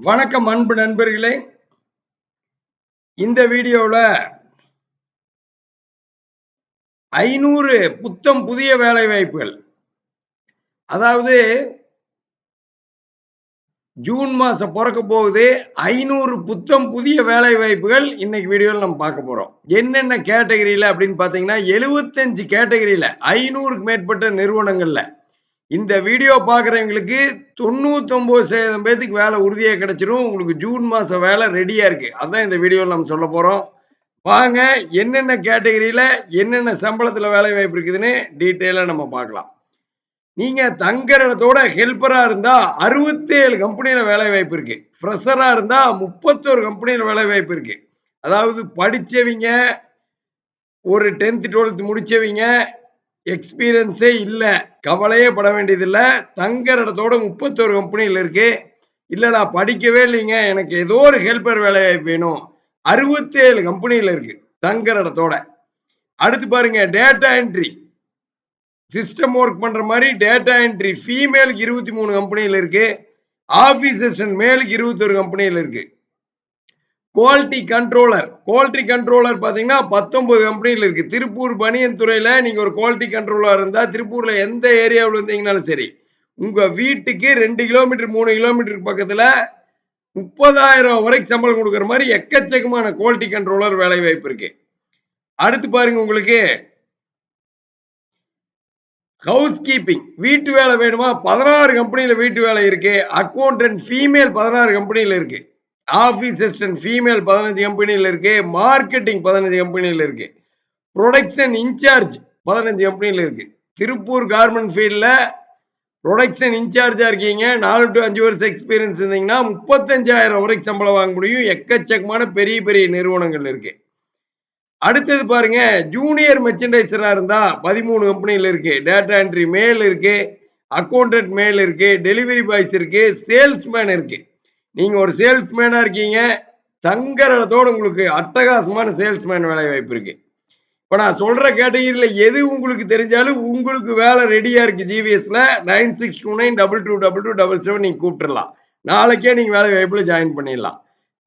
வணக்கம் அன்பு நண்பர்களே. இந்த வீடியோல 500 புத்தம் புதிய வேலை வாய்ப்புகள், அதாவது ஜூன் மாசம் பிறக்க போகுது. 500 புத்தம் புதிய வேலை வாய்ப்புகள் இன்னைக்கு வீடியோல நம்ம பார்க்க போறோம். என்னென்ன கேட்டகரியில அப்படின்னு பாத்தீங்கன்னா 75 கேட்டகரியில 500க்கு மேற்பட்ட நிறுவனங்கள்ல இந்த வீடியோ பார்க்குறவங்களுக்கு 99% பேத்துக்கு வேலை உறுதியா கிடைச்சிரும். உங்களுக்கு ஜூன் மாசம் வேலை ரெடியா இருக்கு. அதான் இந்த வீடியோல நம்ம சொல்ல போறோம். வாங்க, என்னென்ன கேட்டகரியில என்னென்ன சம்பளத்துல வேலை வாய்ப்பு இருக்குதுன்னு டீட்டெயிலா நம்ம பார்க்கலாம். நீங்க தங்குற இடத்தோட ஹெல்ப்பரா இருந்தா 67 கம்பெனில வேலை வாய்ப்பு இருக்கு. ஃப்ரெஷரா இருந்தா 31 கம்பெனில வேலை வாய்ப்பு இருக்கு. அதாவது படிச்சவங்க, ஒரு 10th 12th முடிச்சவங்க, எக்ஸ்பீரியன்ஸே இல்ல, கவலையே பட வேண்டியதில்ல. தங்குற இடத்தோட 31 கம்பெனில இருக்கு. இல்ல நான் படிக்கவே இல்லைங்க, எனக்கு ஏதோ ஒரு ஹெல்ப்பர் வேலை வாய்ப்பு வேணும், 67 கம்பெனில இருக்கு தங்குற இடத்தோட. அடுத்து பாருங்க, டேட்டா என்ட்ரி, சிஸ்டம் ஒர்க் பண்ற மாதிரி டேட்டா என்ட்ரி ஃபீமேலுக்கு 23 கம்பெனில இருக்கு. ஆபீஸ் அசிஸ்டன்ட் மேலுக்கு 21 கம்பெனில இருக்கு. குவாலிட்டி கண்ட்ரோலர் பாத்தீங்கன்னா 19 கம்பெனில இருக்கு. திருப்பூர் பனியன் துறையில நீங்க ஒரு குவாலிட்டி கண்ட்ரோலர் இருந்தா, திருப்பூர்ல எந்த ஏரியாவில் இருந்தீங்கனாலும் சரி, உங்க வீட்டுக்கு 2 கிலோமீட்டர் 3 கிலோமீட்டர் பக்கத்துல 30,000 வரைக்கும் சம்பளம் கொடுக்குற மாதிரி எக்கச்சக்கமான குவாலிட்டி கண்ட்ரோலர் வேலை வாய்ப்பு இருக்கு. அடுத்து பாருங்க, உங்களுக்கு ஹவுஸ் கீப்பிங் வீட்டு வேலை வேணுமா? 16 கம்பெனில வீட்டு வேலை இருக்கு. அக்கௌண்டன்ட் ஃபீமேல் 16 கம்பெனில இருக்கு. ஆபீஸ் அசிஸ்டன்ட் ஃபீமேல் 15 கம்பெனில இருக்கு. மார்க்கெட்டிங் 15 கம்பெனில இருக்கு. ப்ரொடக்ஷன் இன்சார்ஜ் 15 கம்பெனில இருக்கு. திருப்பூர் கார்மெண்ட் ஃபீல்ட்ல ப்ரொடக்ஷன் இன்சார்ஜா இருக்கீங்க, 4 to 5 வருஷம் எக்ஸ்பீரியன்ஸ் இருந்தீங்கன்னா 35,000 வரைக்கும் சம்பளம் வாங்க முடியும். எக்கச்சக்கமான பெரிய பெரிய நிறுவனங்கள் இருக்கு. அடுத்தது பாருங்க, ஜூனியர் மெர்ச்சன்டைசரா இருந்தா 13 கம்பெனில இருக்கு. டேட்டா என்ட்ரி மேல் இருக்கு, அக்கௌண்டன்ட் மேல் இருக்கு, டெலிவரி பாய்ஸ் இருக்கு, சேல்ஸ்மேன் இருக்கு. நீங்க ஒரு சேல்ஸ்மேனா இருக்கீங்க, தங்குற இடத்தோட உங்களுக்கு அட்டகாசமான சேல்ஸ்மேன் வேலை வாய்ப்பு இருக்கு. இப்ப நான் சொல்ற கேட்டகரியில எது உங்களுக்கு தெரிஞ்சாலும் உங்களுக்கு வேலை ரெடியா இருக்கு. ஜிவிஎஸ்ல 9629222277 நீங்க கூப்பிட்டுறலாம். நாளைக்கே நீங்க வேலை வாய்ப்புல ஜாயின் பண்ணிடலாம்.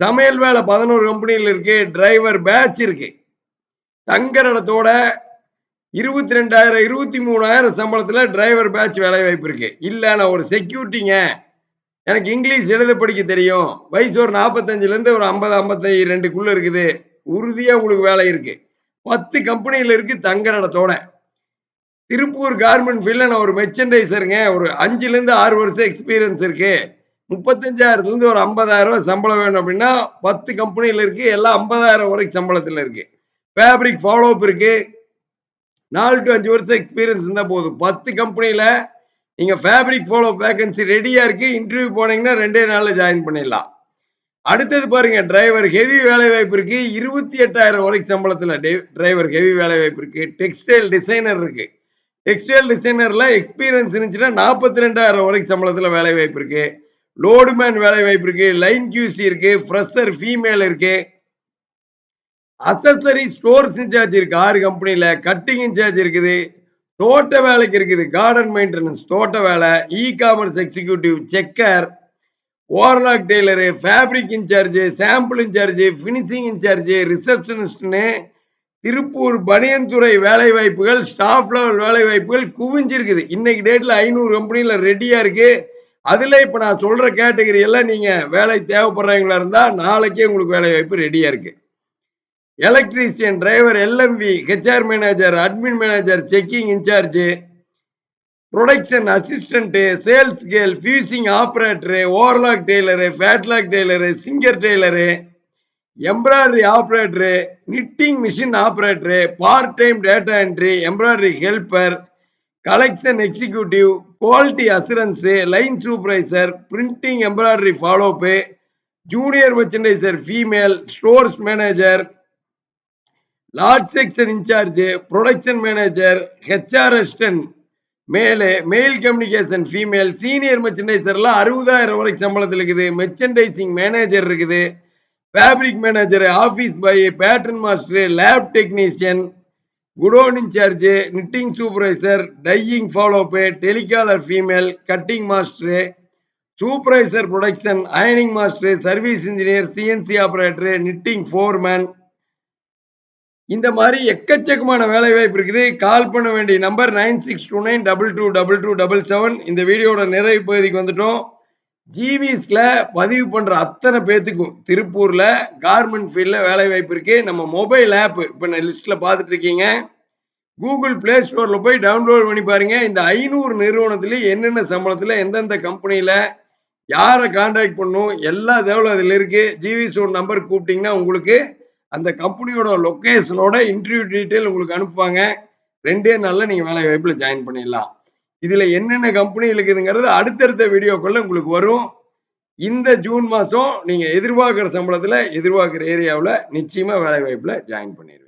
சமையல் வேலை 11 கம்பெனில இருக்கு. டிரைவர் பேட்ச் இருக்கு. தங்குற இடத்தோட 22,000 23,000 சம்பளத்துல டிரைவர் பேட்ச் வேலை வாய்ப்பு இருக்கு. இல்ல நான் ஒரு செக்யூரிட்டிங்க, எனக்கு இங்கிலீஷ் எழுத படிக்க தெரியும், வயசு ஒரு 45ல இருந்து ஒரு 50 52க்குள்ள இருக்குது, உறுதியா உங்களுக்கு வேலை இருக்கு. 10 கம்பெனில இருக்கு தங்குற இடத்தோட. திருப்பூர் கார்மெண்ட் ஃபீல்ட்ல நான் ஒரு மெர்ச்சன்டைசருங்க, ஒரு 5ல இருந்து 6 வருஷம் எக்ஸ்பீரியன்ஸ் இருக்கு, 35,000ல இருந்து ஒரு 50,000 சம்பளம் வேணும் அப்படின்னா 10 கம்பெனில இருக்கு. எல்லாம் 50,000 வரைக்கும் சம்பளத்துல இருக்கு. ஃபேப்ரிக் ஃபாலோ அப் இருக்கு. 4 to 5 வருஷம் எக்ஸ்பீரியன்ஸ் இருந்தா போதும். 10 கம்பெனில நீங்க ஃபேப்ரிக் ஃபாலோ வேகன்சி ரெடியா இருக்கு. இன்டர்வியூ போனீங்கன்னா 2 நாள்ல ஜாயின் பண்ணிடலாம். அடுத்தது பாருங்க, டிரைவர் ஹெவி வேலை வாய்ப்பு இருக்கு. 28,000 வரைக்கும் சம்பளத்துல டிரைவர் ஹெவி வேலை வாய்ப்பு இருக்கு. டெக்ஸ்டைல் டிசைனர் இருக்கு. டெக்ஸ்டைல் டிசைனர்ல எக்ஸ்பீரியன்ஸ் இருந்துச்சுன்னா 42,000 வரைக்கும் சம்பளத்துல வேலை வாய்ப்பு இருக்கு. லோடுமேன் வேலை வாய்ப்பு இருக்கு. லைன் கியூசி இருக்கு. ஃப்ரெஷர் ஃபீமேல் இருக்கு. அசசரி ஸ்டோர்ஸ் இன்சார்ஜ் இருக்கு 6 கம்பெனில. கட்டிங் இன்சார்ஜ் இருக்குது. தோட்ட வேலைக்கு இருக்குது, கார்டன் மெயின்டெனன்ஸ் தோட்ட வேலை. E commerce executive, checker, overlock tailor, fabric incharge, sample incharge, finishing incharge, ரிசப்ஷனிஸ்ட்னு திருப்பூர் பனியன் துறை வேலை வாய்ப்புகள், ஸ்டாஃப் லெவல் வேலை வாய்ப்புகள் குவிஞ்சிருக்குது. இன்னைக்கு டேட்ல 500 கம்பெனில ரெடியா இருக்கு. அதுல இப்ப நான் சொல்ற கேட்டகரி எல்லாம் நீங்க வேலை தேவைப்படுறவங்களா இருந்தா நாளைக்கே உங்களுக்கு வேலை வாய்ப்பு ரெடியா இருக்கு. Electrician, driver, LMV, HR manager, admin manager, checking incharge, production assistant, sales girl, fusing operator, overlock tailor, flatlock tailor, singer tailor, embroidery operator, knitting machine operator, part time data entry, embroidery helper, collection executive, quality assurance, line supervisor, printing embroidery follow up, junior merchandiser female, stores manager, large section incharge, production manager, HR assistant மேலே, mail communication female, senior மெர்ச்சன்டைசர்லாம் 60,000 வரைக்கும் சம்பளத்தில் இருக்குது. Merchandising manager இருக்குது. Fabric manager, office boy, pattern master, lab technician, godown incharge, knitting supervisor, dyeing follow up, telecaller female, cutting master, supervisor production, அயனிங் master, service engineer, CNC operator, knitting foreman, இந்த மாதிரி எக்கச்சக்கமான வேலை வாய்ப்பு இருக்குது. கால் பண்ண வேண்டிய நம்பர் 9629222277. இந்த வீடியோட நிறைவு பகுதிக்கு வந்துட்டோம். ஜிவிஸ்ல பதிவு பண்ற அத்தனை பேத்துக்கும் திருப்பூர்ல கார்மெண்ட் ஃபீல்ட்ல வேலை வாய்ப்பு இருக்கு. நம்ம மொபைல் ஆப் இப்ப நான் லிஸ்ட்ல பாத்துட்டு இருக்கீங்க. கூகுள் பிளே ஸ்டோர்ல போய் டவுன்லோட் பண்ணி பாருங்க. இந்த 500 நிறுவனத்துல என்னென்ன சம்பளத்துல எந்தெந்த கம்பெனில யாரை கான்டாக்ட் பண்ணும் எல்லா தகவலும் அதுல இருக்கு. ஜிவிஸோட நம்பர் கூப்பிட்டீங்கன்னா உங்களுக்கு அந்த கம்பெனியோட லொகேஷனோட இன்டர்வியூ டீடைல் உங்களுக்கு அனுப்புவாங்க. 2 நாள்ல நீங்க வேலை வாய்ப்புல ஜாயின் பண்ணிடலாம். இதுல என்னென்ன கம்பெனி இருக்குதுங்கிறது அடுத்தடுத்த வீடியோக்குள்ள உங்களுக்கு வரும். இந்த ஜூன் மாசம் நீங்க எதிர்பார்க்கிற சம்பளத்துல எதிர்பார்க்கிற ஏரியாவுல நிச்சயமா வேலை வாய்ப்புல ஜாயின் பண்ணிடுங்க.